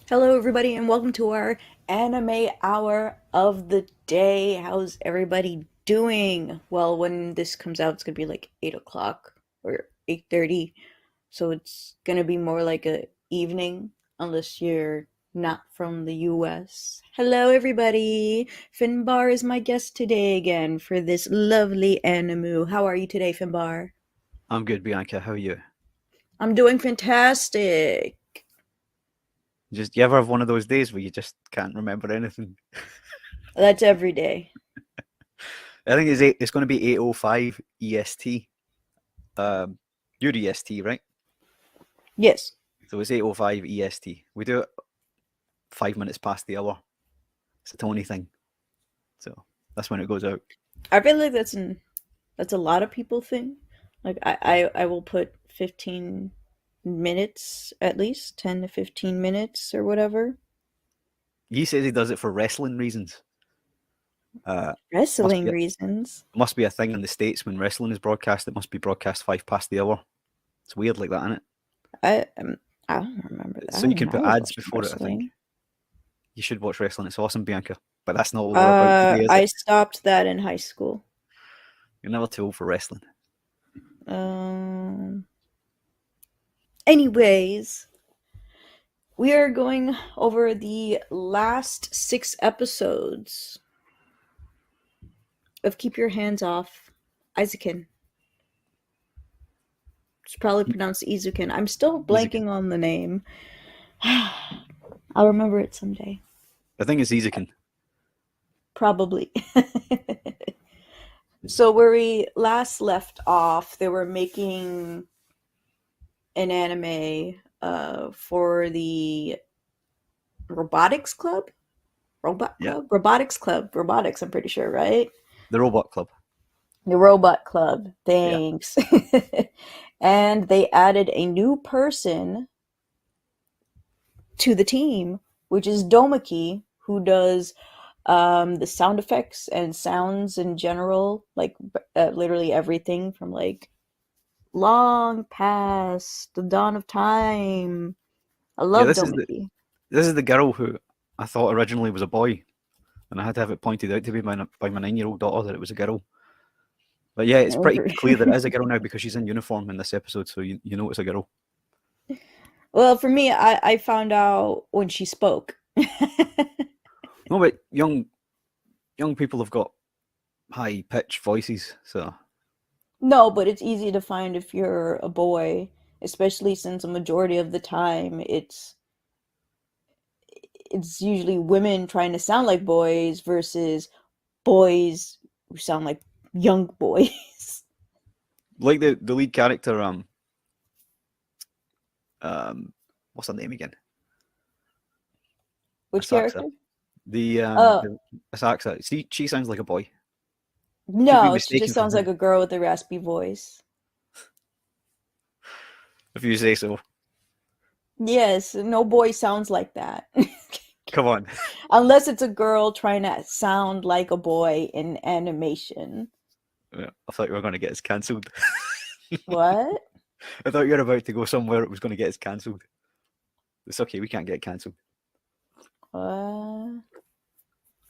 Hello, everybody, and welcome to our anime hour of the day. How's everybody doing? Well, when this comes out, it's gonna be like 8 o'clock or 8:30, so it's gonna be more like a evening, unless you're not from the U.S. Hello, everybody. Finbarr is my guest today again for this lovely anime. How are you today, Finbarr? I'm good, Bianca. How are you? I'm doing fantastic. You ever have one of those days where you just can't remember anything? That's every day. I think it's going to be 8:05 EST. Um, your EST, right? Yes. So it's 8:05 EST. We do it 5 minutes past the hour. It's a Tony thing. So that's when it goes out. I feel like that's a lot of people thing. Like I will put 15 minutes at least, 10 to 15 minutes or whatever. He says he does it for wrestling reasons. Uh, must Wrestling be reasons. must be a thing in the States when wrestling is broadcast. It must be broadcast five past the hour. It's weird like that, isn't it? I I don't remember that. So you can I put was ads watching before it, I think. wrestling. You should watch wrestling. It's awesome, Bianca. But that's not what we're about today, is I it? stopped that in high school. You're never too old for wrestling. Um Anyways, we are going over the last 6 episodes of Keep Your Hands Off Eizouken. It's probably pronounced Eizouken. I'm still Eizouken. blanking on the name. I'll remember it someday. I think it's Eizouken. Probably. So where we last left off, they were making an anime for the robotics club? Robot Yeah, club? Robotics club. Robotics, I'm pretty sure, right? the Robot Club. The robot club. Yeah, Thanks. And they added a new person to the team, which is Domaki, who does the sound effects and sounds in general, like literally everything from like long past the dawn of time. I yeah. love This is the Domaki. this is the girl who I thought originally was a boy, and I had to have it pointed out to me by my 9-year-old daughter that it was a girl. But yeah, it's pretty clear that it is a girl now because she's in uniform in this episode, so you know it's a girl. Well, for me, I found out when she spoke. No, but young people have got high pitched voices, so No, but it's easy to find if you're a boy, especially since a majority of the time it's usually women trying to sound like boys versus boys who sound like young boys. like the lead character, um, what's her name again? Which Asaxa. character? The Uh, Asaxa. See, she sounds like a boy. She'd be no, she just mistaken for sounds like him a girl with a raspy voice. if you say so. Yes, no boy sounds like that. Come on. Unless it's a girl trying to sound like a boy in animation. Yeah, I thought you were going to get us cancelled. What? I thought you were about to go somewhere it was going to get us cancelled. It's okay, we can't get cancelled. What?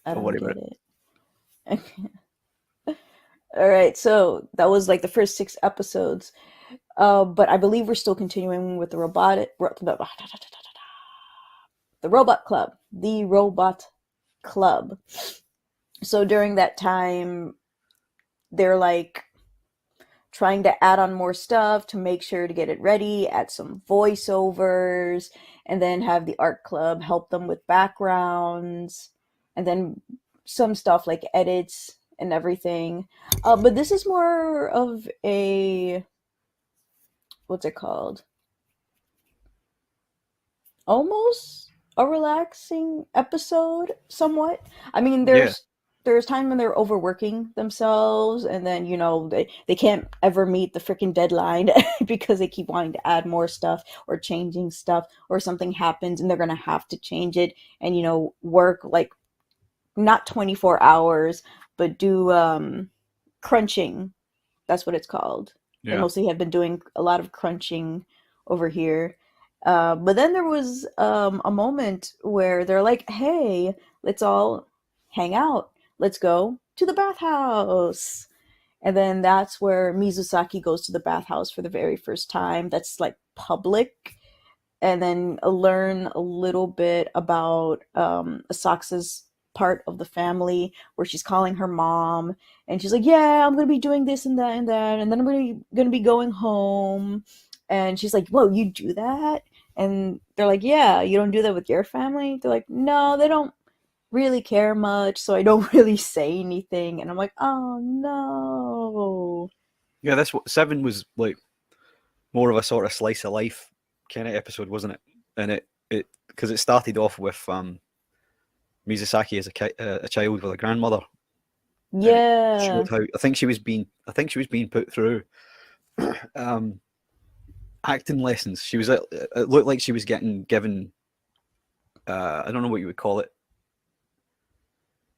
I Don't don't worry about get it. it. All right, so that was like the first 6 episodes. But I believe we're still continuing with the the robot club. The robot club. So during that time, they're like trying to add on more stuff to make sure to get it ready, add some voiceovers, and then have the art club help them with backgrounds, and then some stuff like edits and everything. But this is more of a, what's it called? Almost a relaxing episode, somewhat. I mean, Yeah, there's time when they're overworking themselves, and then they can't ever meet the freaking deadline because they keep wanting to add more stuff or changing stuff, or something happens and they're gonna have to change it, and work like not 24 hours, but do crunching. That's what it's called. They yeah. mostly have been doing a lot of crunching over here. But then there was a moment where they're like, "Hey, let's all hang out. Let's go to the bathhouse." And then that's where Mizusaki goes to the bathhouse for the very first time. That's like public. And then learn a little bit about Asakusa's part of the family, where she's calling her mom, and she's like, "Yeah, I'm gonna be doing this and that and that, and then I'm gonna be going home." And she's like, "Whoa, you do that?" And they're like, "Yeah, you don't do that with your family?" They're like, "No, they don't really care much, so I don't really say anything." And I'm like, "Oh no." Yeah, this 7 was like more of a sort of slice of life kind of episode, wasn't it? And it because it started off with Mizusaki as a child with a grandmother, and it Yeah. showed how I think she was being put through um, acting lessons. She was it looked like she was getting given I don't know what you would call it.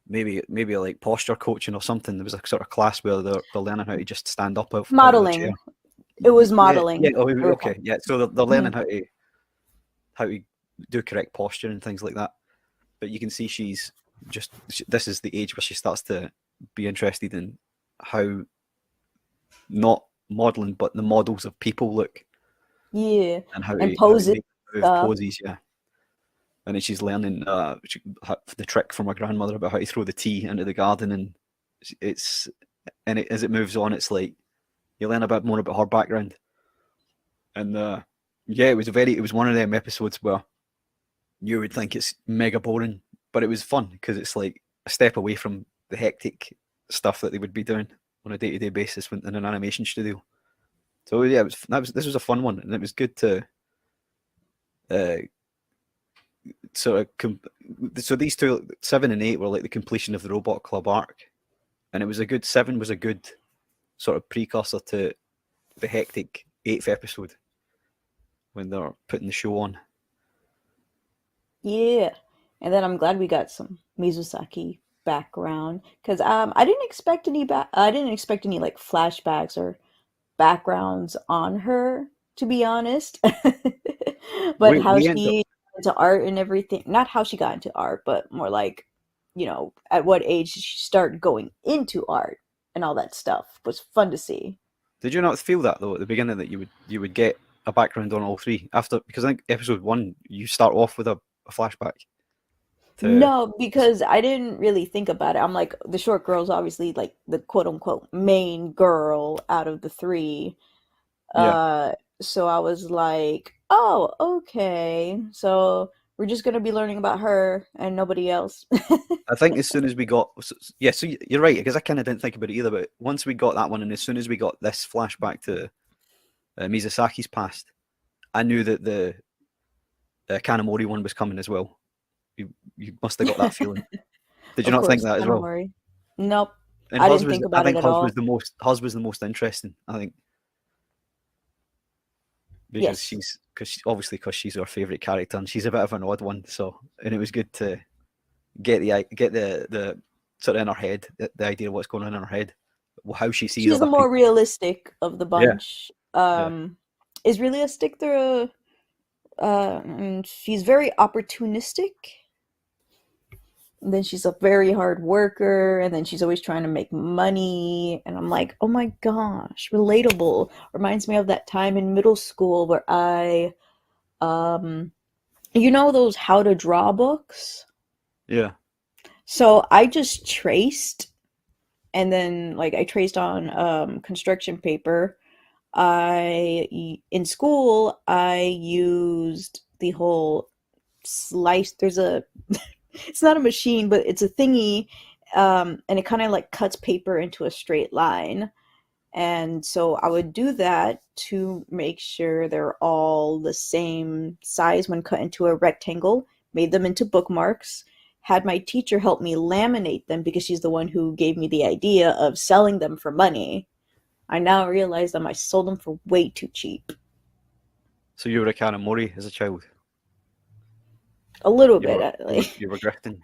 Maybe like posture coaching or something. There was a sort of class where they're learning how to just stand up out of a chair. Modeling. It was Yeah, yeah. modeling. Oh, They were okay, yeah. So they're Mhm. learning how to do correct posture and things like that. But you can see this is the age where she starts to be interested in how not modeling but the models of people look Yeah. and And how to poses make move stuff. poses. Yeah, and then she's learning the trick from her grandmother about how to throw the tea into the garden, and it's as it moves on, it's like you learn a bit more about her background, and yeah, it was one of them episodes where you would think it's mega boring, but it was fun because it's like a step away from the hectic stuff that they would be doing on a day-to-day basis in an animation studio. So yeah, this was a fun one, and it was good to uh, sort of so these two 7 and 8 were like the completion of the Robot Club arc, and 7 was a good sort of precursor to the hectic 8th episode when they're putting the show on. Yeah. And then I'm glad we got some Mizusaki background, because I didn't expect any like flashbacks or backgrounds on her, to be honest. But how We end up she got into art and everything, not how she got into art, but more like, at what age did she start going into art and all that stuff was fun to see. Did you not feel that though at the beginning that you would get a background on all three after? Because I think episode 1 you start off with a flashback to No, because I didn't really think about it. I'm like, the short girl's obviously like the quote unquote main girl out of the three. yeah. Uh, so I was like, oh, okay. So we're just gonna be learning about her and nobody else. I think as soon as we got yeah, so you're right because I kind of didn't think about it either. But once we got that one, and as soon as we got this flashback to Mizusaki's past, I knew that the Kanamori one was coming as well. You must have got that feeling. Did you Of not think course, that as well? Kanamori. Nope, And I didn't think I about it think at all. Hers was the most interesting. I think because Yes, because she's our favorite character and she's a bit of an odd one. So and it was good to get the sort of in her head the idea of what's going on in her head, how she sees she's the other more people. realistic of the Yeah, bunch. yeah. Is realistic the and she's very opportunistic. And then she's a very hard worker, and then she's always trying to make money. And I'm like, oh my gosh, relatable. Reminds me of that time in middle school where um, those how to draw books? Yeah. So I just traced, and then like I traced on construction paper. In school, I used the whole slice. It's not a machine, but it's a thingy, and it kind of like cuts paper into a straight line. And so I would do that to make sure they're all the same size when cut into a rectangle, made them into bookmarks, had my teacher help me laminate them because she's the one who gave me the idea of selling them for money. I now realize that I sold them for way too cheap. So you were a Kanamori as a child. A little bit, like. You were grifting.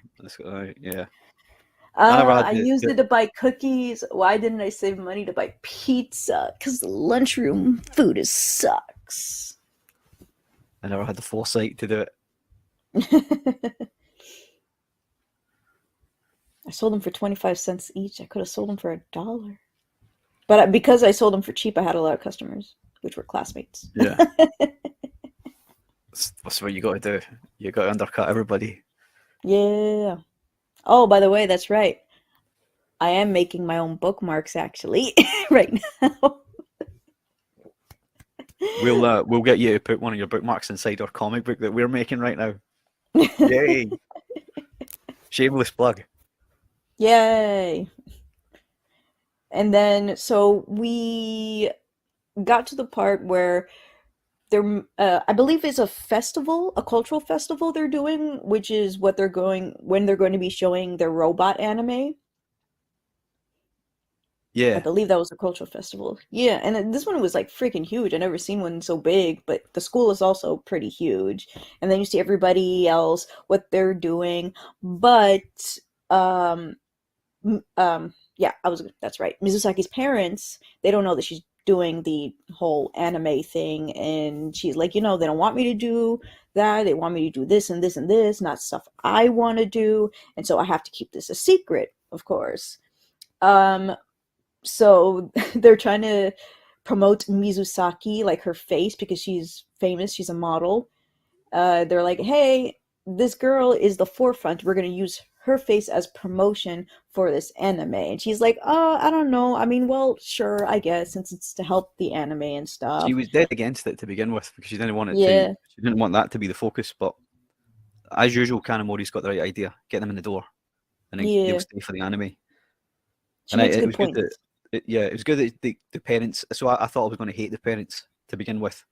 Yeah. I never had I used it to buy cookies. Why didn't I save money to buy pizza? Because the lunchroom food sucks. I never had the foresight to do it. I sold them for 25 cents each. I could have sold them for $1. But because I sold them for cheap, I had a lot of customers, which were classmates. Yeah. That's what you got to do. You got to undercut everybody. Yeah. Oh, by the way, that's right. I am making my own bookmarks actually right now. We'll get you to put one of your bookmarks inside our comic book that we're making right now. Yay! Shameless plug. Yay! And then so we got to the part where there, I believe it's a festival, a cultural festival they're doing, which is what they're going when they're going to be showing their robot anime. I Yeah. believe that was a cultural festival. Yeah, and this one was like freaking huge. I never seen one so big, but the school is also pretty huge. And then you see everybody else, what they're doing. But yeah, that's right. Mizusaki's parents, they don't know that she's doing the whole anime thing, and she's like, they don't want me to do that. They want me to do this and this and this, not stuff I want to do, and so I have to keep this a secret, of course. So they're trying to promote Mizusaki, like her face, because she's famous, she's a model. They're like, hey, this girl is the forefront. We're going to use her face as promotion for this anime. And she's like, I don't know. I mean, well, sure, I guess, since it's to help the anime and stuff. She was dead against it to begin with because she didn't want it Yeah. she didn't want that to be the focus. But as usual, Kanamori's got the right idea. Get them in the door, and then they'll stay for the anime. She makes good points. It was good that the parents. So I thought I was going to hate the parents to begin with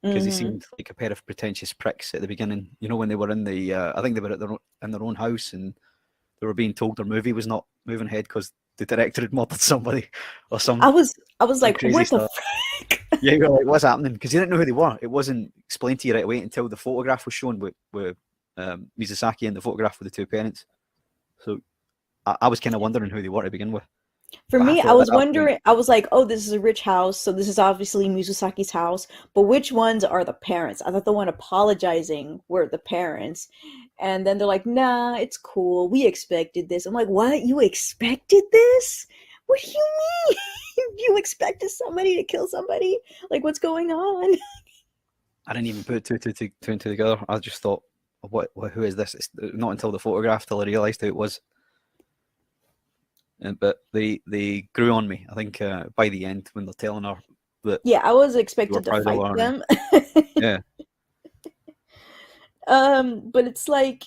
because they seemed like a pair of pretentious pricks at the beginning. When they were in the, I think they were in their own house and they were being told their movie was not moving ahead because the director had murdered somebody or something. I was like, what the frick? Yeah, you were like, what's happening? Because you didn't know who they were. It wasn't explained to you right away until the photograph was shown with Mizusaki and the photograph with the two parents. So I was kind of wondering who they were to begin with. For me, I was wondering, I was like, oh, this is a rich house, so this is obviously Mizusaki's house, but which ones are the parents? I thought the one apologizing were the parents. And then they're like, nah, it's cool. We expected this. I'm like, what? You expected this? What do you mean? You expected somebody to kill somebody? Like, what's going on? I didn't even put two and two together. I just thought, who is this? It's not until the photograph till I realised who it was. But they grew on me. I think by the end when they're telling her that. Yeah, I was expected to fight them. Yeah. But it's like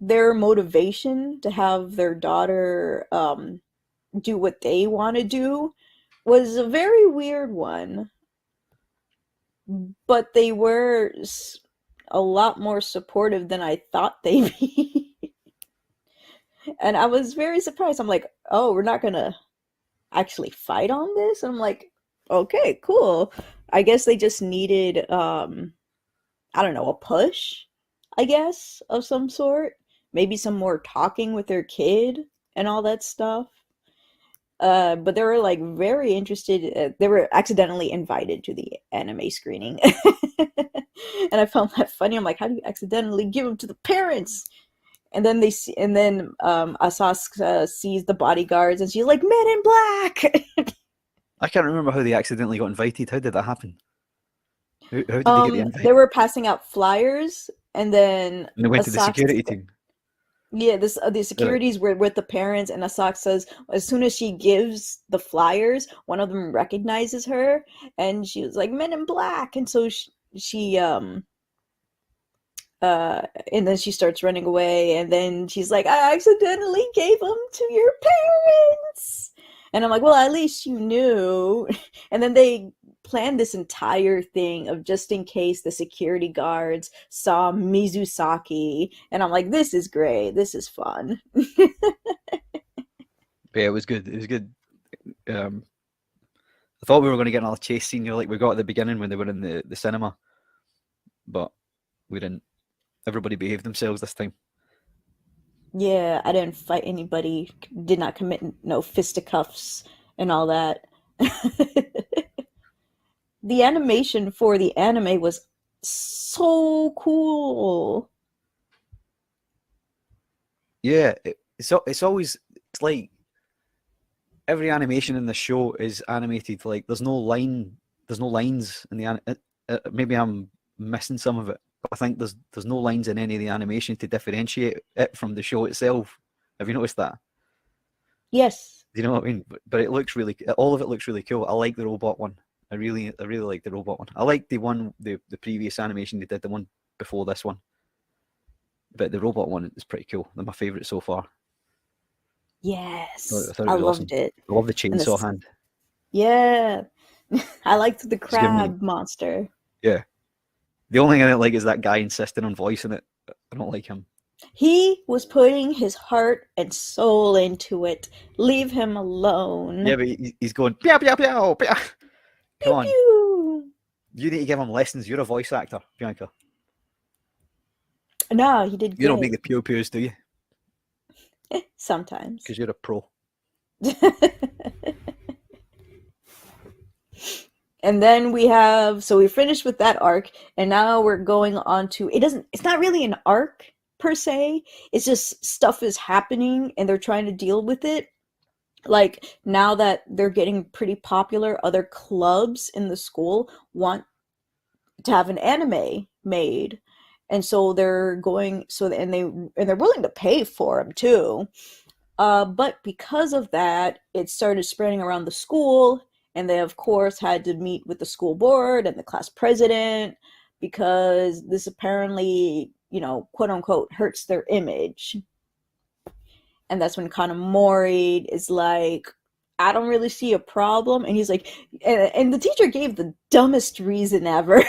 their motivation to have their daughter do what they want to do was a very weird one. But they were a lot more supportive than I thought they'd be. And I was very surprised. I'm like, oh, we're not gonna actually fight on this? And I'm like, okay, cool. I guess they just needed, I don't know, a push, I guess, of some sort. Maybe some more talking with their kid and all that stuff. But they were like very interested. They were accidentally invited to the anime screening. And I found that funny. I'm like, how do you accidentally give them to the parents? And then Asuka sees the bodyguards and she's like, Men in Black! I can't remember how they accidentally got invited. How did that happen? How did they get the invite? They were passing out flyers and then they went to the security team. Yeah, the securities were with the parents, and Asuka says as soon as she gives the flyers, one of them recognizes her and she was like, Men in Black! And so she and then she starts running away, and then she's like, I accidentally gave them to your parents. And I'm like, well, at least you knew. And then they planned this entire thing of just in case the security guards saw Mizusaki. And I'm like, this is great. This is fun. Yeah, it was good. It was good. I thought we were going to get another chase scene, like we got at the beginning when they were in the cinema. But we didn't. Everybody behaved themselves this time. Yeah, I didn't fight anybody, did not commit no fisticuffs and all that. The animation for the anime was So cool. Yeah, it's always, it's like every animation in the show is animated like there's no lines in the maybe I'm missing some of it, but I think there's no lines in any of the animation to differentiate it from the show itself. Have you noticed that? Yes. Do you know what I mean? But it looks really, all of it looks really cool. I like the robot one. I really like the robot one. I like the one, the previous animation they did, the one before this one. But the robot one is pretty cool. They're my favorite so far. I Yes. thought it I was awesome. loved it. I love the And chainsaw this, hand. yeah. I liked the It's giving me, crab monster. yeah. The only thing I don't like is that guy insisting on voicing it. I don't like him. He was putting his heart and soul into it. Leave him alone. Yeah, but he's going, pew, pew, pew, pew. Pew Come on. pew. You need to give him lessons. You're a voice actor, Bianca. No, he did You don't make great. the pew pews, do you? Sometimes. Because you're a pro. And then we finished with that arc, and now we're going on to, it's not really an arc per se, it's just stuff is happening and they're trying to deal with it. Like, now that they're getting pretty popular, other clubs in the school want to have an anime made. And so they're going, and they're willing to pay for them too. But because of that, it started spreading around the school, and they, of course, had to meet with the school board and the class president because this apparently, quote unquote, hurts their image. And that's when Kanamori is like, I don't really see a problem. And he's like, and the teacher gave the dumbest reason ever.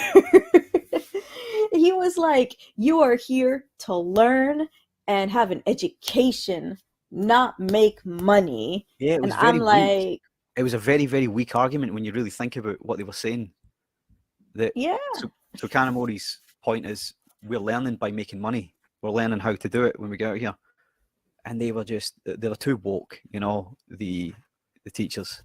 He was like, you are here to learn and have an education, not make money. Yeah, it And was I'm very weak. like, It was a very, very weak argument when you really think about what they were saying. That yeah, so Kanamori's point is, we're learning by making money. We're learning how to do it when we get out here. And they were too woke, the teachers.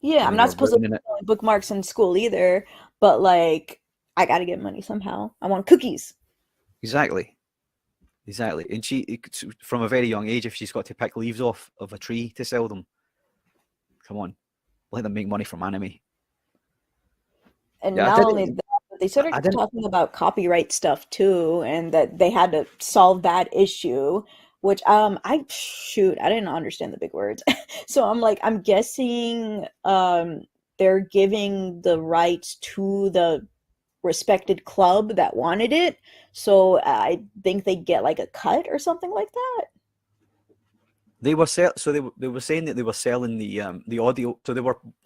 yeah, And I'm they not were supposed to ruining it. be bookmarks in school either, but like, I gotta get money somehow. I want cookies. Exactly. And she, from a very young age, if she's got to pick leaves off of a tree to sell them, come on, let them make money from anime. And Yeah, not only that, but they started I didn't. talking about copyright stuff too, and that they had to solve that issue, which I didn't understand the big words. So I'm like, I'm guessing they're giving the rights to the respected club that wanted it. So I think they get like a cut or something like that. They were they were saying that they were selling the audio. So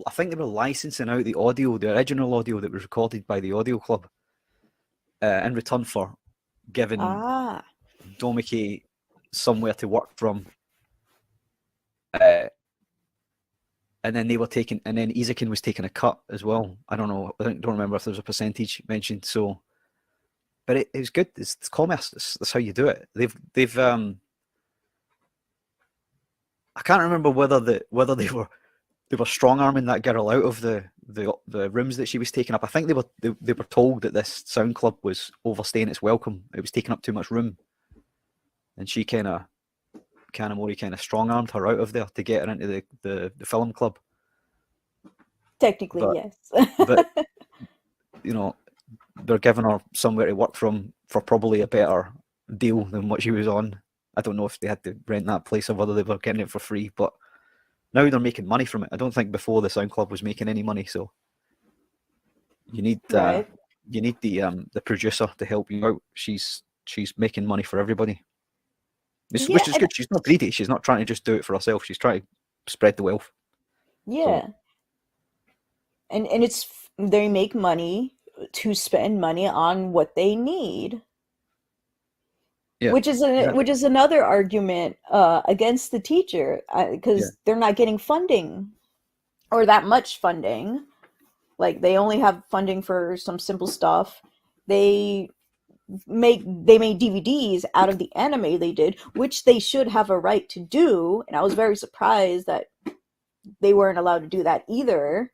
I think they were licensing out the audio, the original audio that was recorded by the audio club, in return for giving Ah, Domike somewhere to work from. Uh, and then and then Eizouken was taking a cut as well. I don't know. I don't remember if there was a percentage mentioned. So, but it was good. It's commerce. That's how you do it. They've I can't remember whether they were strong arming that girl out of the rooms that she was taking up. I think they were told that this sound club was overstaying its welcome. It was taking up too much room, and Kanamori kind of strong armed her out of there to get her into the film club. technically, But yes. they're giving her somewhere to work from for probably a better deal than what she was on. I don't know if they had to rent that place or whether they were getting it for free, but now they're making money from it. I don't think before the Sound Club was making any money, so you need Right. the producer to help you out. She's making money for everybody, which Yeah, is good. She's not greedy. She's not trying to just do it for herself. She's trying to spread the wealth. yeah. So, And they make money to spend money on what they need. yeah, Which is exactly. another argument against the teacher, Yeah, because they're not getting funding or that much funding. Like, they only have funding for some simple stuff. They made DVDs out of the anime they did, which they should have a right to do. And I was very surprised that they weren't allowed to do that either.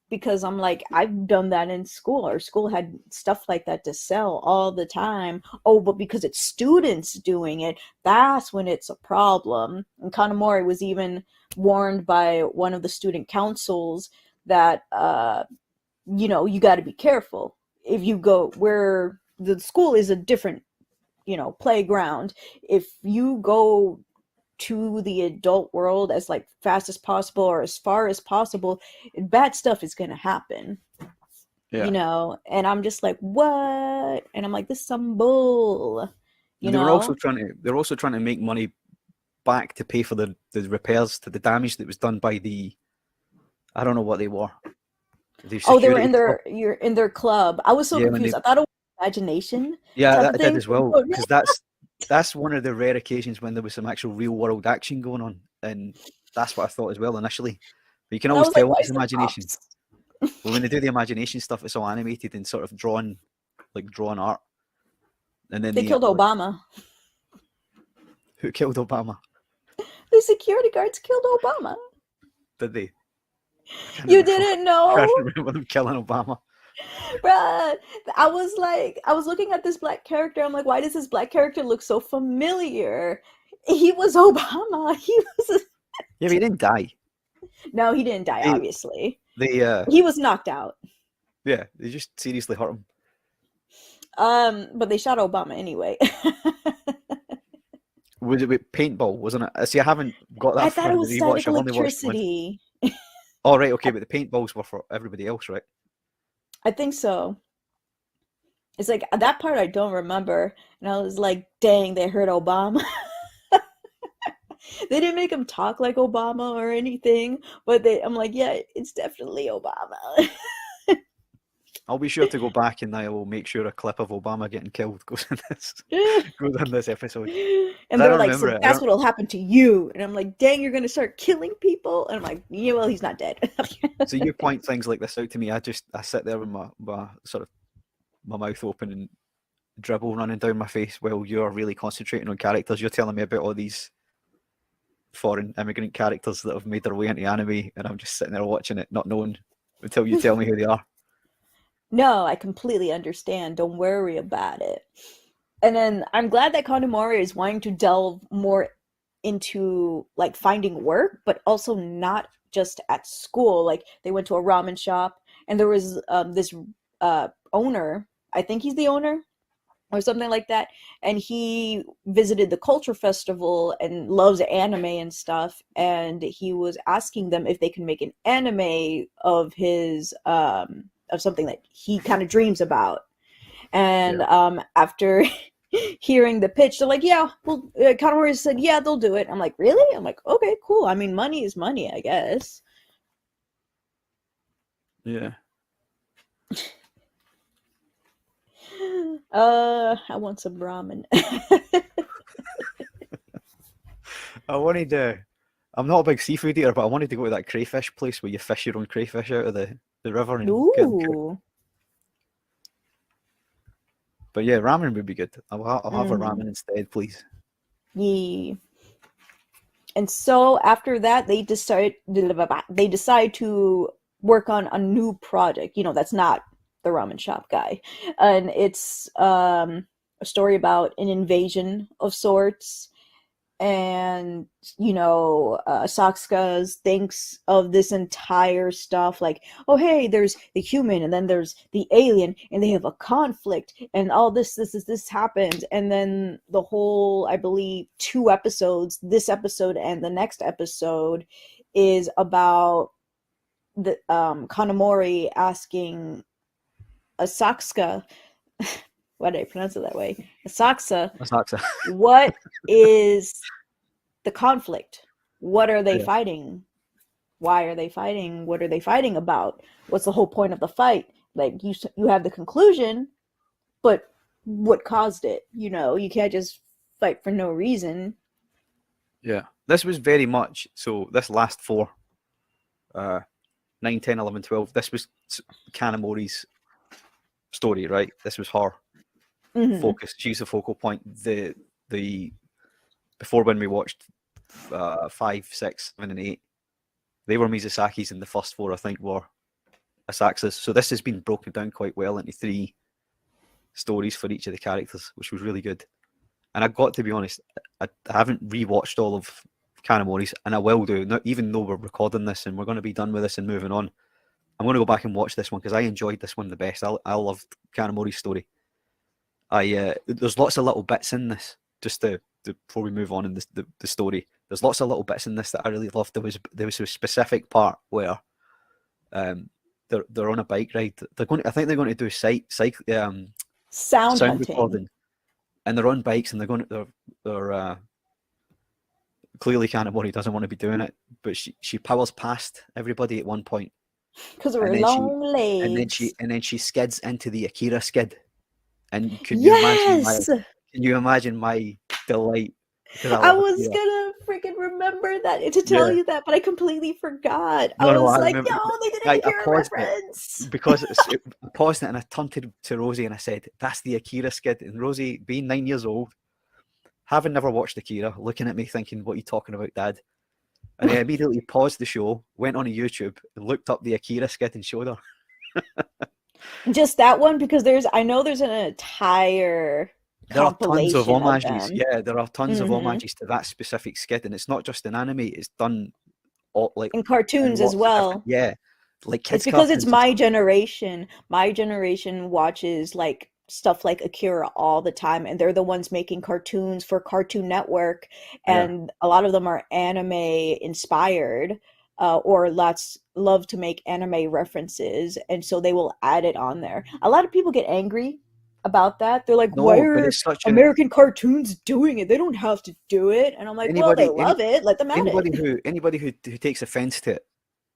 because I'm like, I've done that in school. Our school had stuff like that to sell all the time. Oh, but because it's students doing it, that's when it's a problem. And Kanamori was even warned by one of the student councils that, you know, you got to be careful. If you go where the school is a different, you know, playground, if you go to the adult world as like fast as possible or as far as possible, bad stuff is going to happen. Yeah. You know, and I'm just like, what? And I'm like, this is some bull. You They were know, also trying to make money back to pay for the repairs to the damage that was done by the, I don't know what they were. The oh, they were security in club. you're in their club. I was so Yeah, when confused. they, I thought it was imagination yeah, type of that did thing. as well, because that's one of the rare occasions when there was some actual real world action going on, and that's what I thought as well initially. But you can And I always was like, tell when why it's is there imagination. cops? But when they do the imagination stuff, it's all animated and sort of drawn, like drawn art. And then They they killed Obama. who killed Obama? The security guards killed Obama. Did they? I can't You remember. didn't I know? can't remember them killing Obama. Bruh, I was like, I was looking at this black character. I'm like, why does this black character look so familiar? He was Obama. He was. Yeah, but he didn't die. No, he didn't die, They, obviously. they, He was knocked out. yeah, they just seriously hurt him. But they shot Obama anyway. Was it with paintball, wasn't it? See, I haven't got I that thought far it in the was static rewatch. I've only watched one. electricity. Oh, right, okay, but the paintballs were for everybody else, right? I think so. It's like that part I don't remember. And I was like, dang, they hurt Obama. They didn't make him talk like Obama or anything, but I'm like, yeah, it's definitely Obama. I'll be sure to go back and I will make sure a clip of Obama getting killed goes in this episode. And I they're don't like, remember so it. that's what'll happen to you. And I'm like, dang, you're gonna start killing people? And I'm like, yeah, well, he's not dead. So you point things like this out to me. I sit there with my sort of my mouth open and dribble running down my face while you're really concentrating on characters. You're telling me about all these foreign immigrant characters that have made their way into anime, and I'm just sitting there watching it, not knowing until you tell me who they are. No, I completely understand. Don't worry about it. And then I'm glad that Kanamori is wanting to delve more into like finding work, but also not just at school. Like they went to a ramen shop, and there was this owner. I think he's the owner or something like that. And he visited the culture festival and loves anime and stuff. And he was asking them if they can make an anime of his of something that he kind of dreams about. And after hearing the pitch, they're like, yeah, well, Conor said, yeah, they'll do it. I'm like, really? I'm like, okay, cool. I mean, money is money, I guess. Yeah. I want some ramen. I wanted to. I'm not a big seafood eater, but I wanted to go to that crayfish place where you fish your own crayfish out of the river and get them cooked. Ooh. But yeah, ramen would be good. I'll have a ramen instead, please. Yeah. And so after that, they decide to work on a new project. You know, that's not the ramen shop guy, and it's a story about an invasion of sorts. And you know, Sakska thinks of this entire stuff like, oh hey, there's the human and then there's the alien and they have a conflict and all this happened. And then the whole, I believe, 2 episodes, this episode and the next episode, is about the Kanamori asking Sakska, why did I pronounce it that way? Saksa, what is the conflict? What are they fighting? Why are they fighting? What are they fighting about? What's the whole point of the fight? Like you have the conclusion, but what caused it? You know, you can't just fight for no reason. Yeah, this was very much so. This last 4, 9, 10, 11, 12. This was Kanamori's story, right? This was her focus. She's the focal point. The before, when we watched 5, 6, 7, and 8, they were Mizusaki's, and the first 4 I think were Asakusa's. So this has been broken down quite well into 3 stories for each of the characters, which was really good. And I've got to be honest, I haven't rewatched all of Kanamori's, and I will do, even though we're recording this and we're going to be done with this and moving on. I'm going to go back and watch this one because I enjoyed this one the best. I loved Kanamori's story. There's lots of little bits in this, just before we move on in the story. There's lots of little bits in this that I really loved. There was a specific part where they're on a bike ride. I think they're going to do sound hunting. recording, and they're on bikes and they're clearly Kanamori doesn't want to be doing it, but she powers past everybody at one point because of her long legs, and then she skids into the Akira skid. And can you imagine my delight? I was gonna freaking remember that to tell you that, but I completely forgot. I was like, "Yo, they did an Akira reference." Because I paused it and I turned to Rosie and I said, "That's the Akira skid." And Rosie, being 9 years old, having never watched Akira, looking at me thinking, "What are you talking about, Dad?" And I immediately paused the show, went on YouTube, and looked up the Akira skid and showed her. Just that one, because I know there's an entire there are tons of homages. Yeah, there are tons of homages to that specific skit, and it's not just in anime; it's done in cartoons as well. Yeah, like kids. It's because it's my generation. My generation watches like stuff like Akira all the time, and they're the ones making cartoons for Cartoon Network, and a lot of them are anime inspired. Or love to make anime references, and so they will add it on there. A lot of people get angry about that. They're like, why are American cartoons doing it? They don't have to do it. And I'm like, well, they love it. Let them add it. Anybody who takes offense to it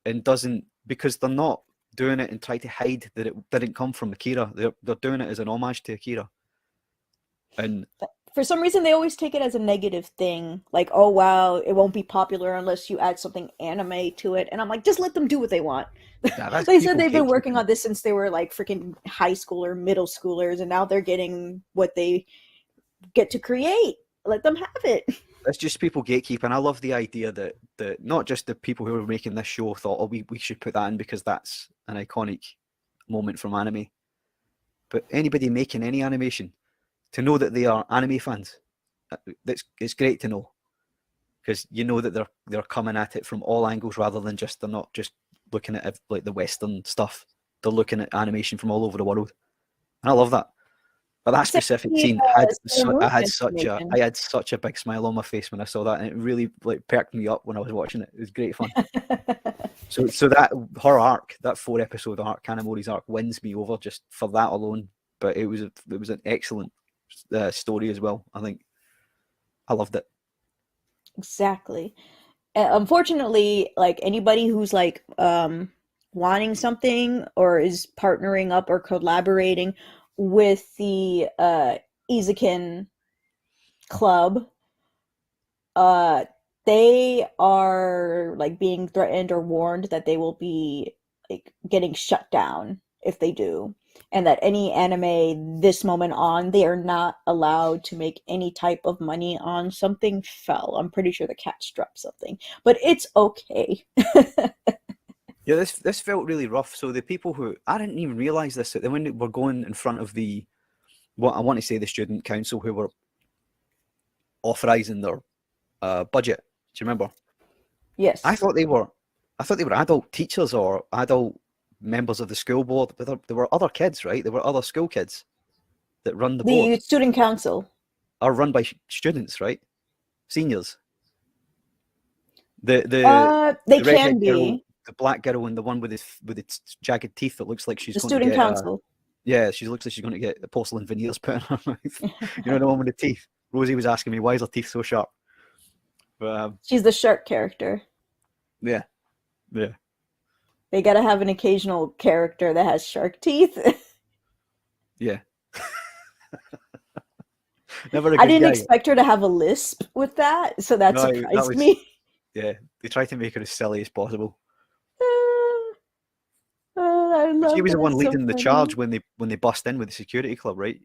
and doesn't, because they're not doing it and try to hide that it didn't come from Akira. They're doing it as an homage to Akira. And for some reason, they always take it as a negative thing. Like, oh, wow, it won't be popular unless you add something anime to it. And I'm like, just let them do what they want. Yeah, they said they've been working on this since they were like freaking high school or middle schoolers. And now they're getting what they get to create. Let them have it. It's just people gatekeeping. I love the idea that not just the people who were making this show thought, oh, we should put that in because that's an iconic moment from anime. But anybody making any animation, to know that they are anime fans, it's great to know, because you know that they're coming at it from all angles rather than they're not just looking at it like the Western stuff. They're looking at animation from all over the world, and I love that. But that specific scene, I had such a big smile on my face when I saw that, and it really like perked me up when I was watching it. It was great fun. so that her arc, that 4-episode arc, Kanamori's arc, wins me over just for that alone. But it was an excellent story as well. I think I loved it. Exactly. Unfortunately, like anybody who's like wanting something or is partnering up or collaborating with the Eizouken club, they are like being threatened or warned that they will be like getting shut down if they do. And that any anime this moment on, they are not allowed to make any type of money on something fell. I'm pretty sure the cat's dropped something, but it's okay. Yeah, this felt really rough. So the people who, I didn't even realize this, that when we're going in front of the student council who were authorizing their budget. Do you remember? Yes. I thought they were adult teachers or adult members of the school board, but there were other kids, right? There were other school kids that run the board. The student council are run by students, right? Seniors. They can be girl, the black girl and the one with its jagged teeth that looks like she's going to get student council. She looks like she's going to get porcelain veneers put in her mouth. You know, the one with the teeth. Rosie was asking me, why is her teeth so sharp? But she's the shark character. Yeah. They gotta have an occasional character that has shark teeth. Yeah. I didn't expect her to have a lisp with that, so that surprised me. Yeah, they tried to make her as silly as possible. She was the one leading the charge when they bust in with the security club, right?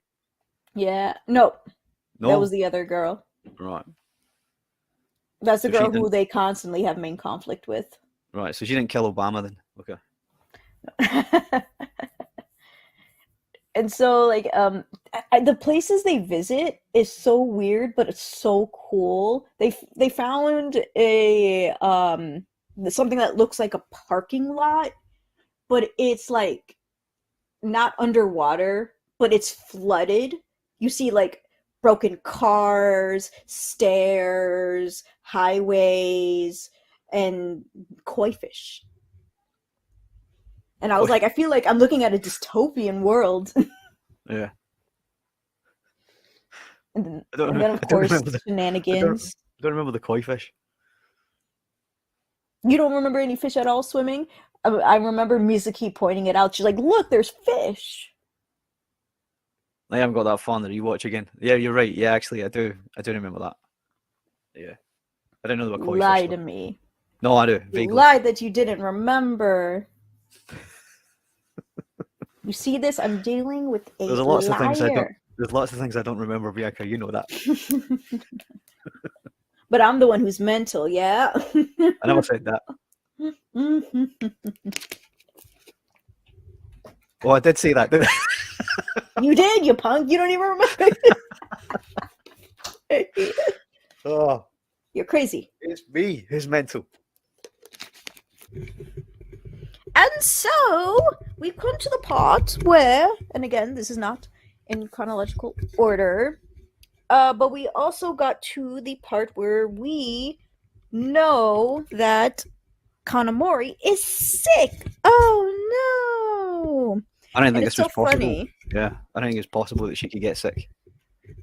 Yeah. No. That was the other girl. Right. That's the girl who they constantly have main conflict with. Right, so she didn't kill Obama then. Okay. And so like the places they visit is so weird, but it's so cool. They found a something that looks like a parking lot, but it's like not underwater, but it's flooded. You see like broken cars, stairs, highways, and koi fish. And I was like, I feel like I'm looking at a dystopian world. Yeah. And I don't then of I don't course, remember shenanigans. I don't remember the koi fish. You don't remember any fish at all swimming? I remember Mizuki pointing it out. She's like, look, there's fish. I haven't got that far in the rewatch again. Yeah, you're right. Yeah, actually, I do remember that. Yeah. I didn't know there were koi Lie fish, to though. me. No, I do, You vaguely. lied that you didn't remember. You see this? I'm dealing with a There's lots of things liar. There's lots of things I don't remember, Bianca. You know that. But I'm the one who's mental, yeah? I never said that. Oh, I did say that, didn't I? You did, you punk. You don't even remember. Oh, You're crazy. it's me who's mental. And so, we've come to the part where, and again, this is not in chronological order, but we also got to the part where we know that Kanamori is sick. Oh no! I didn't think And this it's was so possible. funny. Yeah, I don't think it's possible that she could get sick.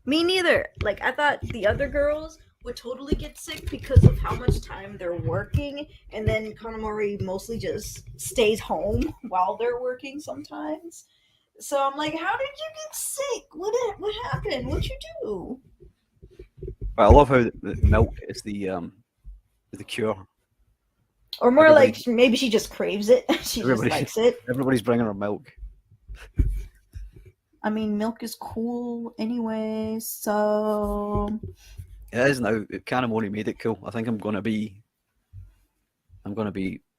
Me neither. Like, I thought the other girls would totally get sick because of how much time they're working, and then Kanamori mostly just stays home while they're working sometimes. So I'm like, how did you get sick? What happened? What'd you do? But I love how the milk is the cure. Or more like maybe she just craves it. She just likes it. Everybody's bringing her milk. I mean, milk is cool anyway, so It is now. Kanamori made it cool. I think I'm gonna be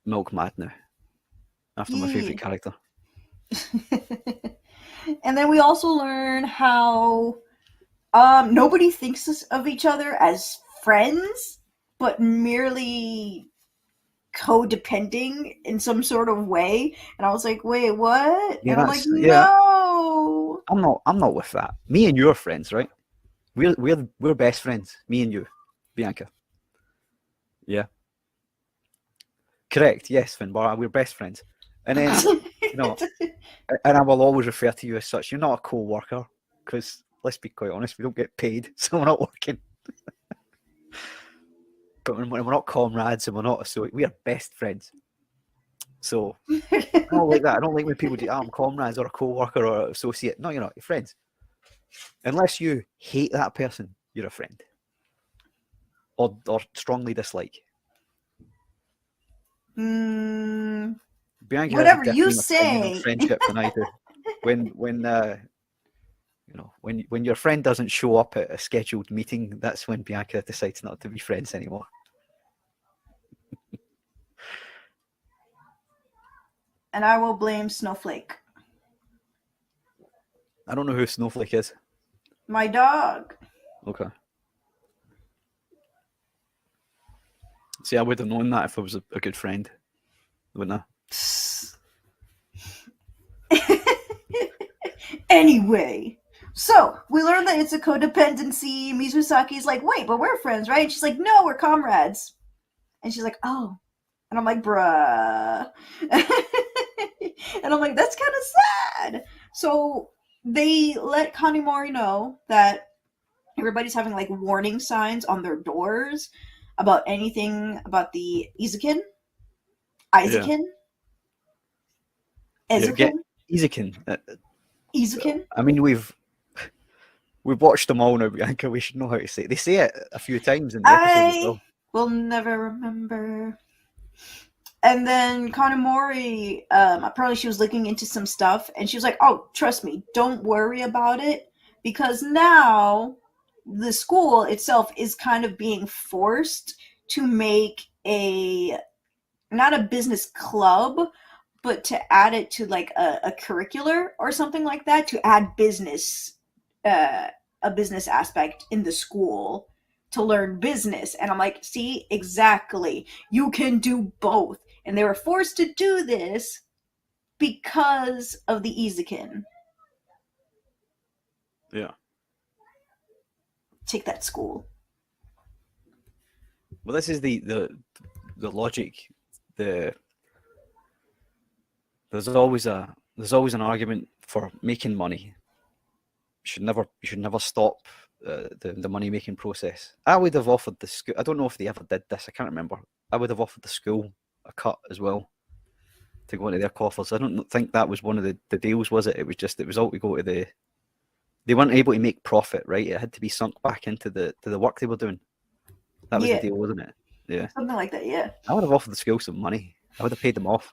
milk mad now. After my favourite character. And then we also learn how nobody thinks of each other as friends, but merely codepending in some sort of way. And I was like, wait, what? Yeah, and I'm like, no. I'm not with that. Me and you are friends, right? We're best friends. Me and you, Bianca. Yeah. Correct. Yes, Finbarr. We're best friends. And then and I will always refer to you as such. You're not a co-worker, because let's be quite honest, we don't get paid, so we're not working. But when we're not comrades and we're not associates, we are best friends. So I don't like that. I don't like when people do, I'm comrades or a co-worker or an associate. No, you're not. You're friends. Unless you hate that person, you're a friend. Or strongly dislike. Bianca whatever you say. Friendship than I do. When your friend doesn't show up at a scheduled meeting, that's when Bianca decides not to be friends anymore. And I will blame Snowflake. I don't know who Snowflake is. My dog. Okay. See, I would have known that if I was a good friend, wouldn't I? Anyway, so we learned that it's a codependency. Mizusaki's like, wait, but we're friends, right? And she's like, no, we're comrades. And she's like, oh. And I'm like, bruh. And I'm like, that's kind of sad. So they let Kanamori know that everybody's having like warning signs on their doors about anything about the Eizouken. Eizouken? Eizouken? Eizouken? I mean, we've watched them all now, Bianca. We should know how to say it. They say it a few times in the episode as well. Will never remember. And then Kanamori, apparently she was looking into some stuff, and she was like, oh, trust me, don't worry about it, because now the school itself is kind of being forced to make not a business club, but to add it to like a curricular or something like that, to add business, a business aspect in the school to learn business. And I'm like, see, exactly. You can do both. And they were forced to do this because of the Eizouken. Yeah. Take that, school. Well, this is the logic. There's always an argument for making money. You should never stop the money making process. I would have offered the school. I don't know if they ever did this. I can't remember. I would have offered the school a cut as well to go into their coffers. I don't think that was one of the deals, was it? It was all to go to the. They weren't able to make profit, right? It had to be sunk back into the work they were doing. That was the deal, wasn't it? Yeah. Something like that, yeah. I would have offered the school some money. I would have paid them off.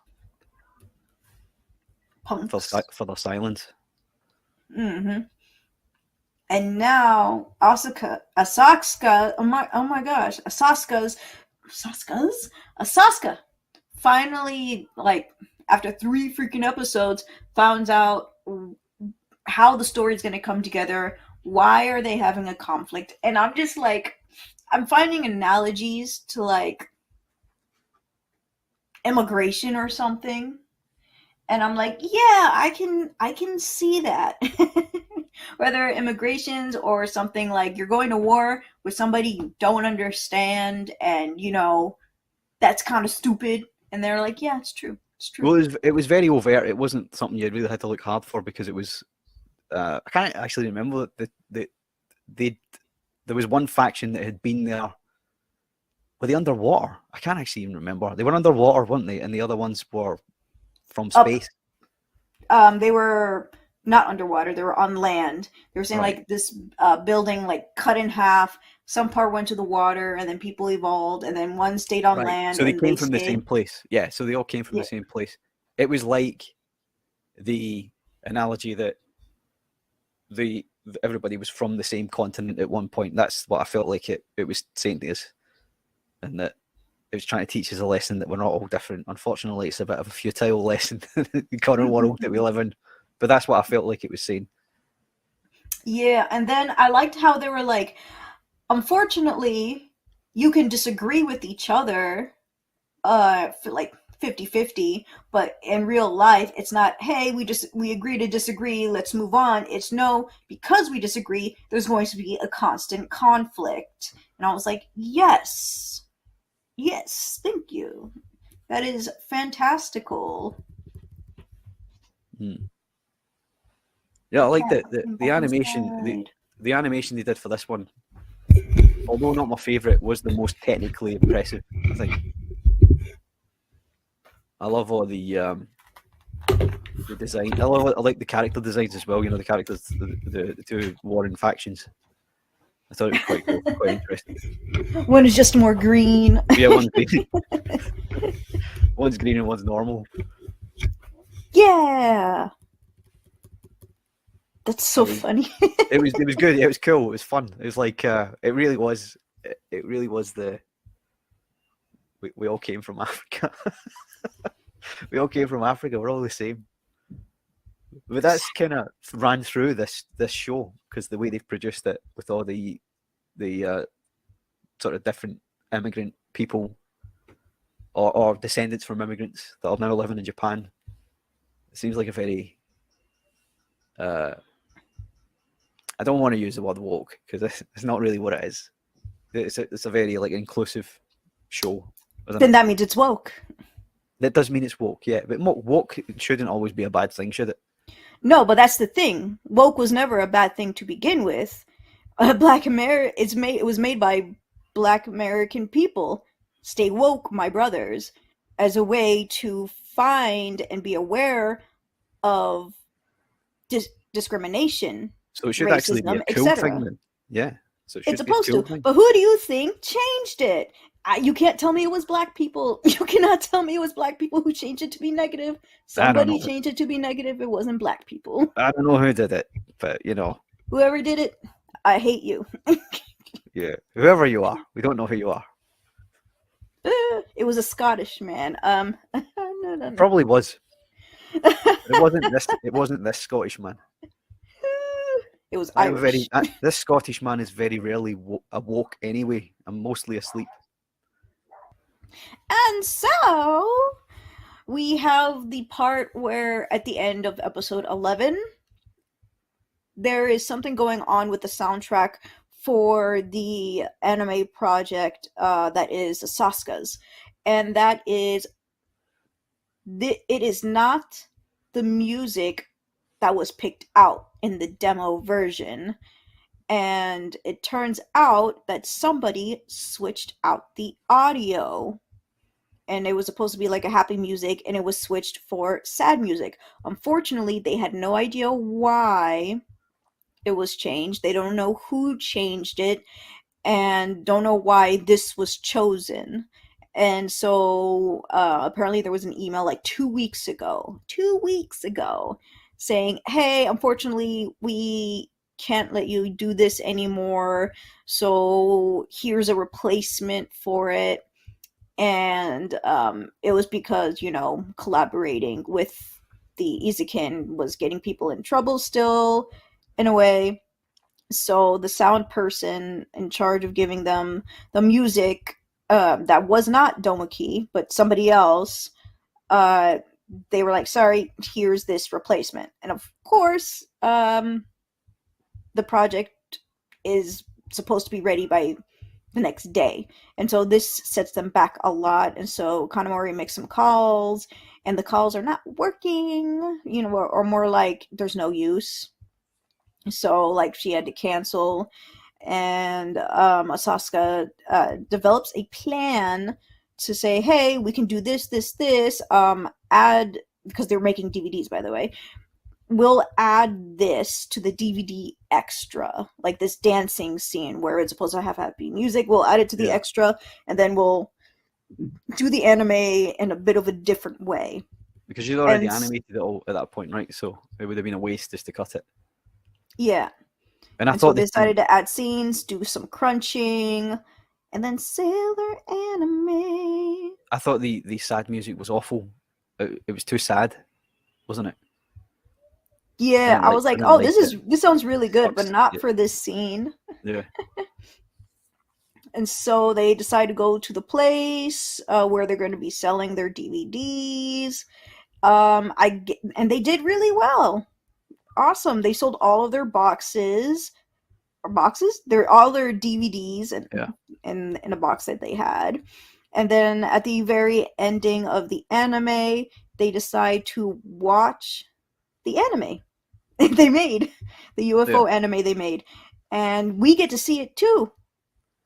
Punks. For their silence. Mm-hmm. And now Asaka, oh my gosh, Asaska finally, like, after 3 freaking episodes, found out how the story is going to come together. Why are they having a conflict? And I'm just like, I'm finding analogies to like immigration or something. And I'm like, yeah, I can see that. Whether immigrations or something like you're going to war with somebody you don't understand, and you know that's kind of stupid, and they're like, yeah, it's true. It's true. Well, it was very overt. It wasn't something you really had to look hard for, because it was. I can't actually remember that there was one faction that had been there. Were they underwater? I can't actually even remember. They were underwater, weren't they? And the other ones were from space. They were not underwater. They were on land. They were saying like this building like cut in half. Some part went to the water, and then people evolved, and then one stayed on land. So they came from the same place. Yeah. So they all came from the same place. It was like the analogy that everybody was from the same continent at one point. That's what I felt like it was saying to us, and that it was trying to teach us a lesson that we're not all different. Unfortunately, it's a bit of a futile lesson in the current world that we live in. But that's what I felt like it was saying. Yeah, and then I liked how they were like, unfortunately, you can disagree with each other, for like 50-50, but in real life, it's not, hey, we agree to disagree, let's move on. It's no, because we disagree, there's going to be a constant conflict. And I was like, yes, thank you. That is fantastical. Yeah, I like the animation. The animation they did for this one, although not my favourite, was the most technically impressive, I think. I love all the design. I like the character designs as well. You know, the characters, the two warring factions. I thought it was quite cool, quite interesting. One is just more green. Yeah, one's green. One's green and one's normal. Yeah. That's so funny. It was good. It was cool. It was fun. It was like it really was the we all came from Africa. We all came from Africa. We're all the same. But that's kind of ran through this show, because the way they've produced it with all the sort of different immigrant people or descendants from immigrants that are now living in Japan. It seems like a very I don't want to use the word woke, because it's not really what it is. It's a very like inclusive show. Then that means it's woke. That does mean it's woke, yeah. But woke shouldn't always be a bad thing, should it? No, but that's the thing. Woke was never a bad thing to begin with. It was made by Black American people. Stay woke, my brothers, as a way to find and be aware of discrimination. So it should racism, actually be a cool thing then. Yeah. So it's supposed to. Thing. But who do you think changed it? You can't tell me it was Black people. You cannot tell me it was Black people who changed it to be negative. Somebody changed it to be negative. It wasn't Black people. I don't know who did it, but you know. Whoever did it, I hate you. Yeah. Whoever you are. We don't know who you are. It was a Scottish man. No. Probably was. But it wasn't this Scottish man. It was I'm Irish. this Scottish man is very rarely awoke anyway. I'm mostly asleep. And so we have the part where at the end of episode 11, there is something going on with the soundtrack for the anime project that is Sasuke's. And that is, it is not the music that was picked out in the demo version. And it turns out that somebody switched out the audio. And it was supposed to be like a happy music, and it was switched for sad music. Unfortunately, they had no idea why it was changed. They don't know who changed it, and don't know why this was chosen. And so apparently there was an email like 2 weeks ago, saying, hey, unfortunately, we can't let you do this anymore. So here's a replacement for it. And it was because, collaborating with the Eizouken was getting people in trouble still, in a way. So the sound person in charge of giving them the music, that was not Domoki, but somebody else, they were like, sorry, here's this replacement. And of course, the project is supposed to be ready by the next day. And so this sets them back a lot. And so Kanamori makes some calls, and the calls are not working, or more like there's no use. So, like, she had to cancel. And Sasuke develops a plan to say, hey, we can do this, add, because they're making DVDs, by the way, we'll add this to the DVD extra, like this dancing scene where it's supposed to have happy music. We'll add it to the extra, and then we'll do the anime in a bit of a different way. Because you'd already animated it all at that point, right? So it would have been a waste just to cut it. Yeah. And so they decided to add scenes, do some crunching, and then Sailor Anime. I thought the sad music was awful. It was too sad, wasn't it? Yeah, I was like, oh, this sounds really good, but not for this scene. Yeah. And so they decide to go to the place where they're going to be selling their DVDs. And they did really well. Awesome. They sold all of their boxes. All their DVDs in a box that they had. And then at the very ending of the anime, they decide to watch the anime they made, the UFO anime they made, and we get to see it too,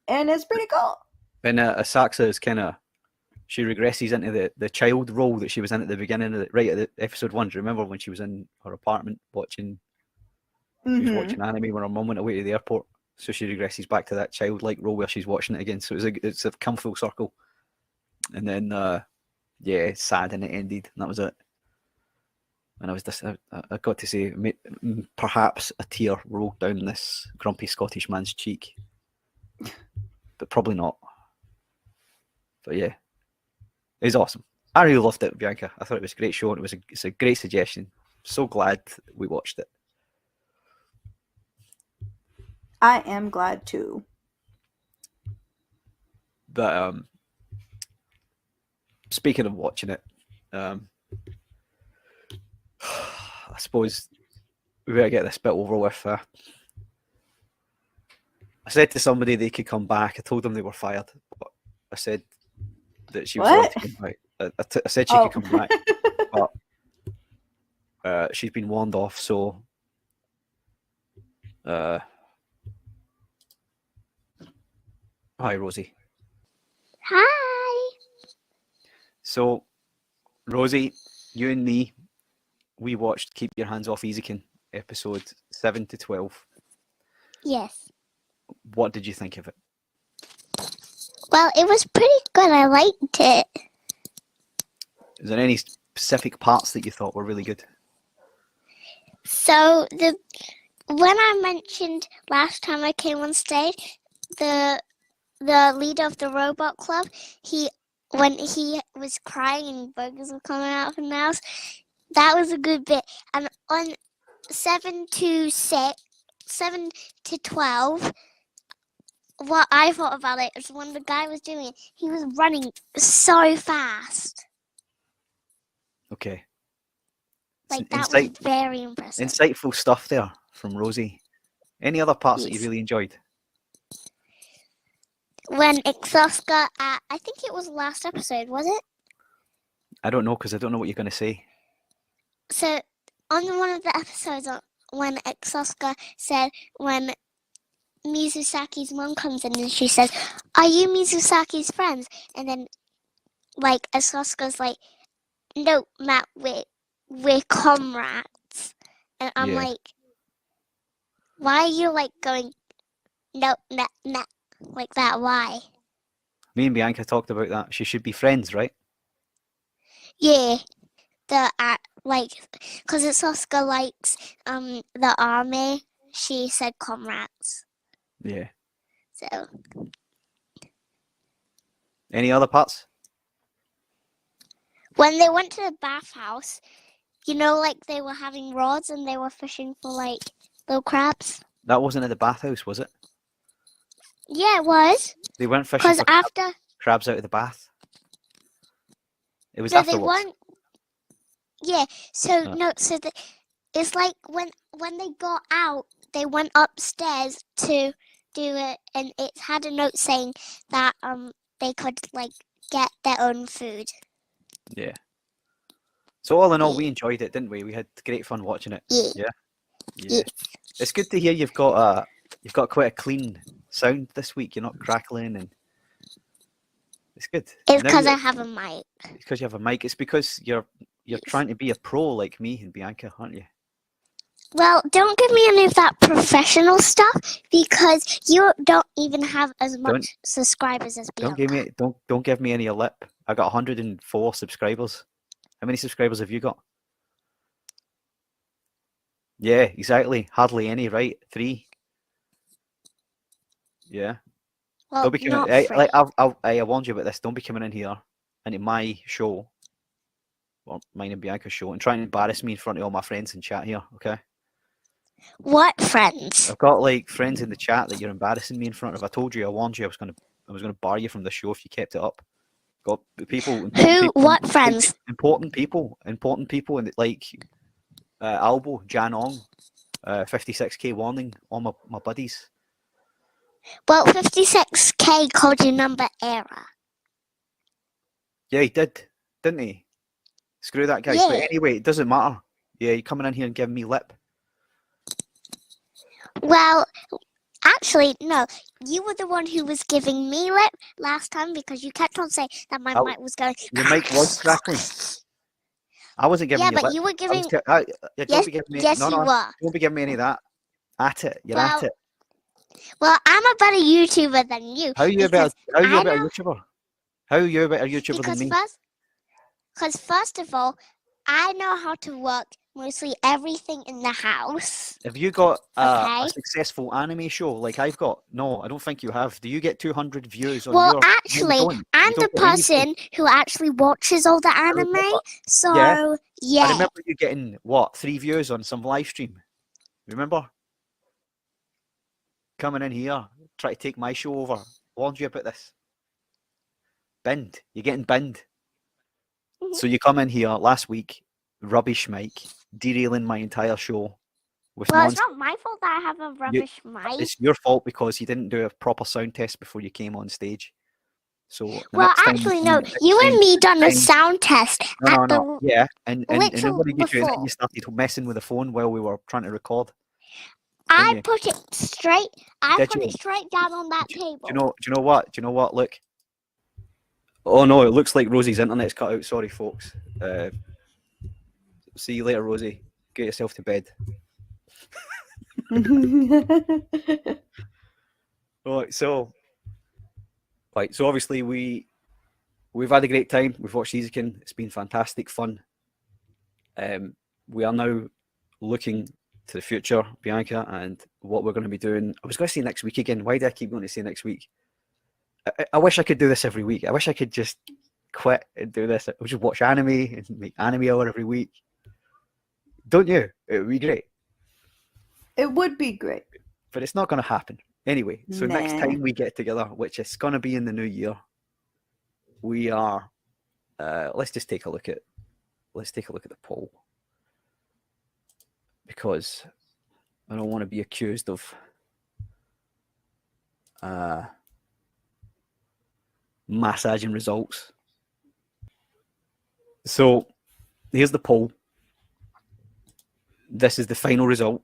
and it's pretty cool. And Asakusa is she regresses into the child role that she was in at the beginning of right at the episode 1. Do you remember when she was in her apartment watching? She was watching anime when her mum went away to the airport, so she regresses back to that childlike role where she's watching it again. So it's a come full circle, and then it's sad and it ended, and that was it. And I got to say, perhaps a tear rolled down this grumpy Scottish man's cheek, but probably not. But yeah, it was awesome. I really loved it, Bianca. I thought it was a great show, and it's a great suggestion. So glad we watched it. I am glad too. But speaking of watching it, I suppose we better get this bit over with. I said to somebody they could come back. I told them they were fired. But I said that she was allowed to come back. I said she could come back, but she's been warned off. So hi, Rosie. Hi. So, Rosie, you and me, we watched Keep Your Hands Off Eizouken, episode 7 to 12. Yes. What did you think of it? Well, it was pretty good. I liked it. Is there any specific parts that you thought were really good? So, when I mentioned last time I came on stage, the leader of the robot club, when he was crying and bugs were coming out of his mouth, that was a good bit. And on 7 to 12, what I thought about it is when the guy was doing it, he was running so fast. Okay. Like, that was very impressive. Insightful stuff there from Rosie. Any other parts that you really enjoyed? When Eizouken, I think it was last episode, was it? I don't know, because I don't know what you're going to say. So, on one of the episodes, when Eizouken said, when Mizusaki's mom comes in and she says, "Are you Mizusaki's friends?" And then, like, Eizouken's like, "No, Matt, we're comrades." And I'm like, why are you, like, going, no, like that? Why? Me and Bianca talked about that. She should be friends, right? Yeah. Like, because Eizouken likes the army, she said comrades. Yeah. So. Any other parts? When they went to the bathhouse, like they were having rods and they were fishing for, like, little crabs. That wasn't at the bathhouse, was it? Yeah, it was. They weren't fishing for crabs out of the bath. It was afterwards. They weren't. Yeah. So it's like when they got out, they went upstairs to do it, and it had a note saying that they could, like, get their own food. Yeah. So all in all, we enjoyed it, didn't we? We had great fun watching it. Yeah. It's good to hear you've got quite a clean sound this week. You're not crackling, and it's good. It's because I have a mic. It's because you have a mic. It's because you're trying to be a pro like me and Bianca, aren't you? Well, don't give me any of that professional stuff, because you don't even have as much subscribers as Bianca. Don't give me any lip. I got 104 subscribers. How many subscribers have you got? Yeah, exactly. Hardly any, right? 3. Yeah. Well, don't be coming. I warned you about this. Don't be coming in here into my show, or mine and Bianca's show, and trying to embarrass me in front of all my friends in chat here. Okay. What friends? I've got, like, friends in the chat that you're embarrassing me in front of. I told you. I warned you. I was gonna bar you from the show if you kept it up. Got people. What friends? Important people, and like Albo, Janong, 56k warning. All my buddies. Well, 56k called your number error. Yeah, he did, didn't he? Screw that guy. Yeah. But anyway, it doesn't matter. Yeah, you're coming in here and giving me lip. Well, actually, no. You were the one who was giving me lip last time, because you kept on saying that my mic was going. Your mic was crackling. I wasn't giving you lip. Yeah, but you were giving. You were. Don't be giving me any of that. At it. You're at it. Well, I'm a better YouTuber than you. How are you a better YouTuber? How are you a better YouTuber than me? Because first of all, I know how to work mostly everything in the house. Have you got a successful anime show like I've got? No, I don't think you have. Do you get 200 views on your... Well, actually, I'm the person who actually watches all the anime. So, yeah. I remember you getting, 3 views on some live stream. Remember? Coming in here, try to take my show over. Warned you about this. Binned. You're getting binned. So you come in here last week, rubbish mic, derailing my entire show. It's not my fault that I have a rubbish mic. It's your fault because you didn't do a proper sound test before you came on stage. So well, actually, no. You and me done a sound test. Yeah, and then what did you do? And then you started messing with the phone while we were trying to record. I put it straight. Put it straight down on that table. Do you know what? Look. Oh no! It looks like Rosie's internet's cut out. Sorry, folks. See you later, Rosie. Get yourself to bed. So obviously we've had a great time. We've watched Eizouken. It's been fantastic fun. We are now looking to the future, Bianca, and what we're going to be doing. I was going to say next week again. Why do I keep going to say next week? I wish I could do this every week. I wish I could just quit and do this. I would just watch anime and make anime hour every week. Don't you? It would be great. It would be great. But it's not going to happen. Anyway, so next Nah. time we get together, which is going to be in the new year, we are... let's take a look at the poll. Because I don't want to be accused of massaging results. So here's the poll. This is the final result.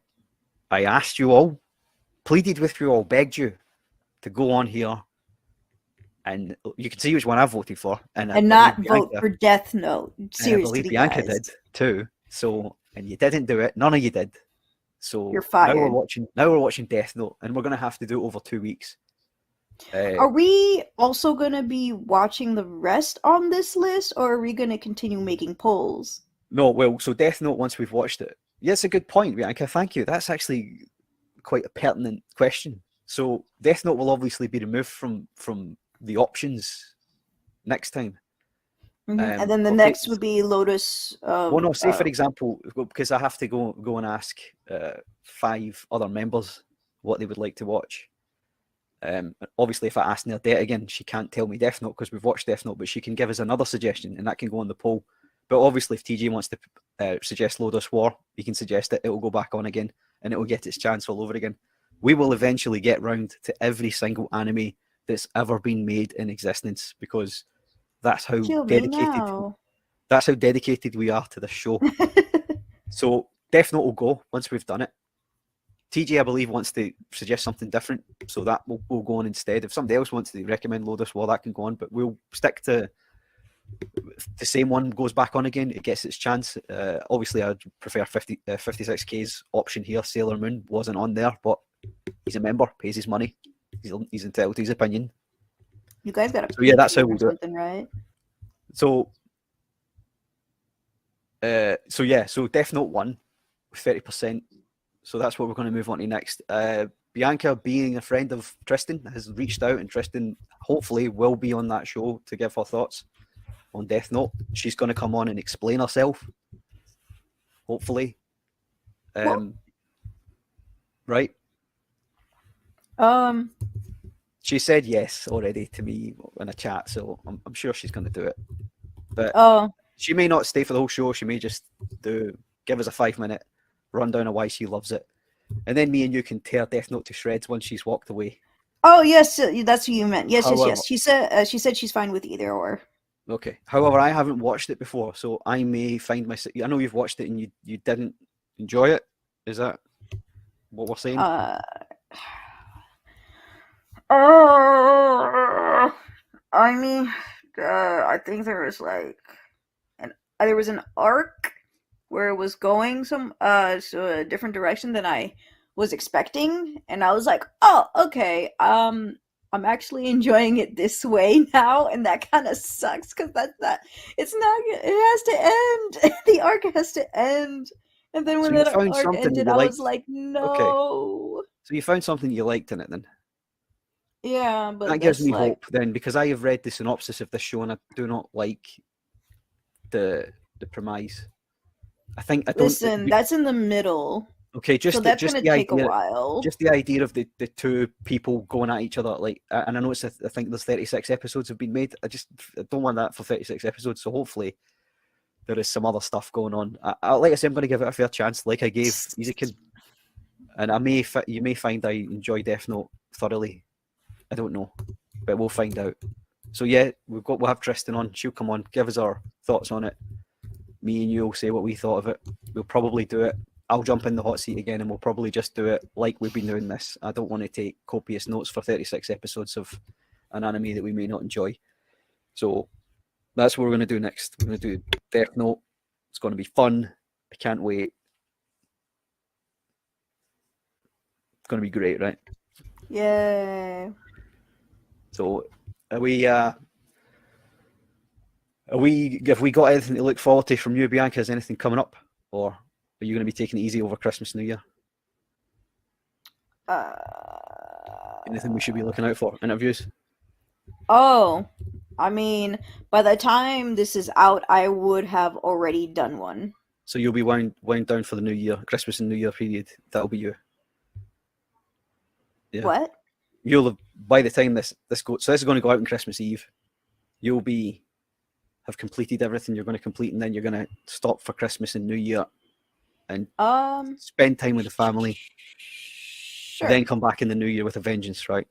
I asked you all, pleaded with you all, begged you to go on here, and you can see which one I voted for, and not vote for Death Note. Seriously, I believe Bianca did too. So, and you didn't do it. None of you did. So you're fired. Now we're watching Death Note, and we're going to have to do it over 2 weeks. Are we also going to be watching the rest on this list, or are we going to continue making polls? No, well, so Death Note, once we've watched it. Yeah, it's a good point, Bianca. Thank you. That's actually quite a pertinent question. So Death Note will obviously be removed from the options next time. Mm-hmm. And then the next would be Lotus. Well, no, say for example, because I have to go and ask 5 other members what they would like to watch. Obviously, if I ask Nerdette again, she can't tell me Death Note because we've watched Death Note, but she can give us another suggestion, and that can go on the poll. But obviously, if TJ wants to suggest Lotus War, he can suggest it. It will go back on again, and it will get its chance all over again. We will eventually get round to every single anime that's ever been made in existence, because that's how dedicated we are to the show. So Death Note will go once we've done it. TJ, I believe, wants to suggest something different, so that will go on instead. If somebody else wants to recommend Lotus War, that can go on, but we'll stick to the same one. Goes back on again, it gets its chance. Obviously, I'd prefer 56K's option here. Sailor Moon wasn't on there, but he's a member, pays his money. He's entitled to his opinion. You guys got to so yeah, that's how we'll do it. Right? So Death Note won with 30%. So that's what we're going to move on to next. Bianca, being a friend of Tristan, has reached out, and Tristan hopefully will be on that show to give her thoughts on Death Note. She's going to come on and explain herself, hopefully. Right? She said yes already to me in a chat, so I'm sure she's going to do it. But she may not stay for the whole show. She may just give us a 5-minute rundown of why she loves it, and then me and you can tear Death Note to shreds once she's walked away. Oh yes, that's what you meant. Yes. She said she's fine with either or. Okay. However, I haven't watched it before, so I may find myself. I know you've watched it and you didn't enjoy it. Is that what we're saying? I mean, I think there was there was an arc where it was going so a different direction than I was expecting, and I was like, oh, okay, I'm actually enjoying it this way now, and that kind of sucks because it has to end. The arc has to end, and then when that arc ended, I was like, no. Okay. So you found something you liked in it then? Yeah, but that gives me hope then, because I have read the synopsis of this show and I do not like the premise. Listen, that's in the middle. Okay, so that's going to take a while. Just the idea of the 2 people going at each other, and I know I think there's 36 episodes have been made. I don't want that for 36 episodes. So hopefully there is some other stuff going on. Like I said, I'm going to give it a fair chance, like I gave Eizouken, and you may find I enjoy Death Note thoroughly. I don't know, but we'll find out. So yeah, we'll have Tristan on. She'll come on, give us our thoughts on it. Me and you will say what we thought of it. We'll probably do it. I'll jump in the hot seat again, and we'll probably just do it like we've been doing this. I don't want to take copious notes for 36 episodes of an anime that we may not enjoy. So that's what we're going to do next. We're going to do Death Note. It's going to be fun. I can't wait. It's going to be great, right? Yay. So have we got anything to look forward to from you, Bianca? Is anything coming up, or are you going to be taking it easy over Christmas, New Year? Anything we should be looking out for? Interviews? Oh, I mean, by the time this is out, I would have already done one. So you'll be wound down for the New Year, Christmas and New Year period. That'll be you. Yeah. What? You'll have, by the time this goes, so this is going to go out on Christmas Eve. You'll have completed everything you're going to complete, and then you're going to stop for Christmas and New Year, and spend time with the family. Sure. Then come back in the New Year with a vengeance, right?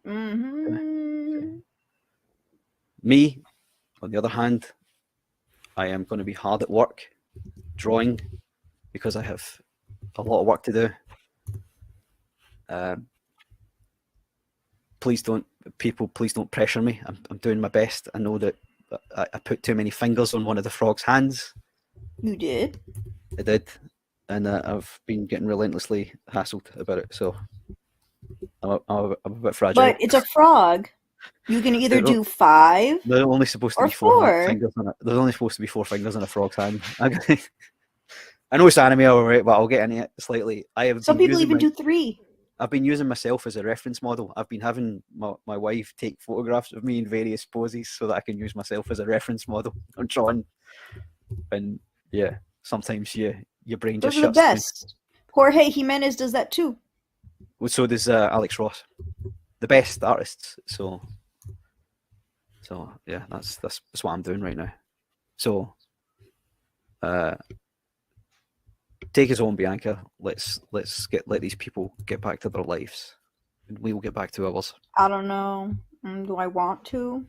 Mm-hmm. Me, on the other hand, I am going to be hard at work, drawing, because I have a lot of work to do. Please don't pressure me. I'm doing my best. I know that I put too many fingers on one of the frog's hands. You did? I did, and I've been getting relentlessly hassled about it. So I'm a bit fragile. But it's a frog. You can either do 5 There's only supposed to or be 4 4 fingers on it. There's only supposed to be 4 fingers on a frog's hand. I know it's anime, alright, but I'll get into it slightly. Some people even do 3. I've been using myself as a reference model. I've been having my wife take photographs of me in various poses so that I can use myself as a reference model. I'm drawing, and yeah, sometimes your brain just shuts down. Those are the best. Jorge Jimenez does that too. So does Alex Ross, the best artists. So yeah, that's what I'm doing right now. So take us home, Bianca. Let's let these people get back to their lives, and we will get back to ours. I don't know. Do I want to?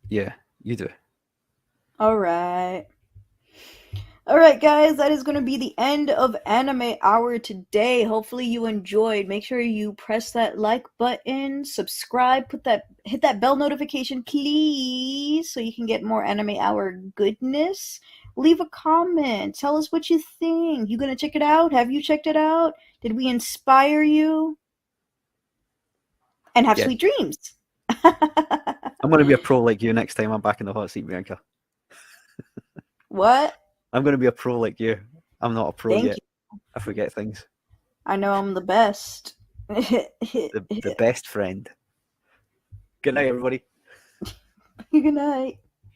Yeah, you do. All right, guys, that is going to be the end of Anime Hour today. Hopefully you enjoyed. Make sure you press that like button, subscribe, hit that bell notification, please, so you can get more Anime Hour goodness. Leave a comment. Tell us what you think. You going to check it out? Have you checked it out? Did we inspire you? And have sweet dreams. I'm going to be a pro like you next time I'm back in the hot seat, Bianca. What? I'm going to be a pro like you. I'm not a pro Thank yet. You. I forget things. I know I'm the best. the best friend. Good night, everybody. Good night.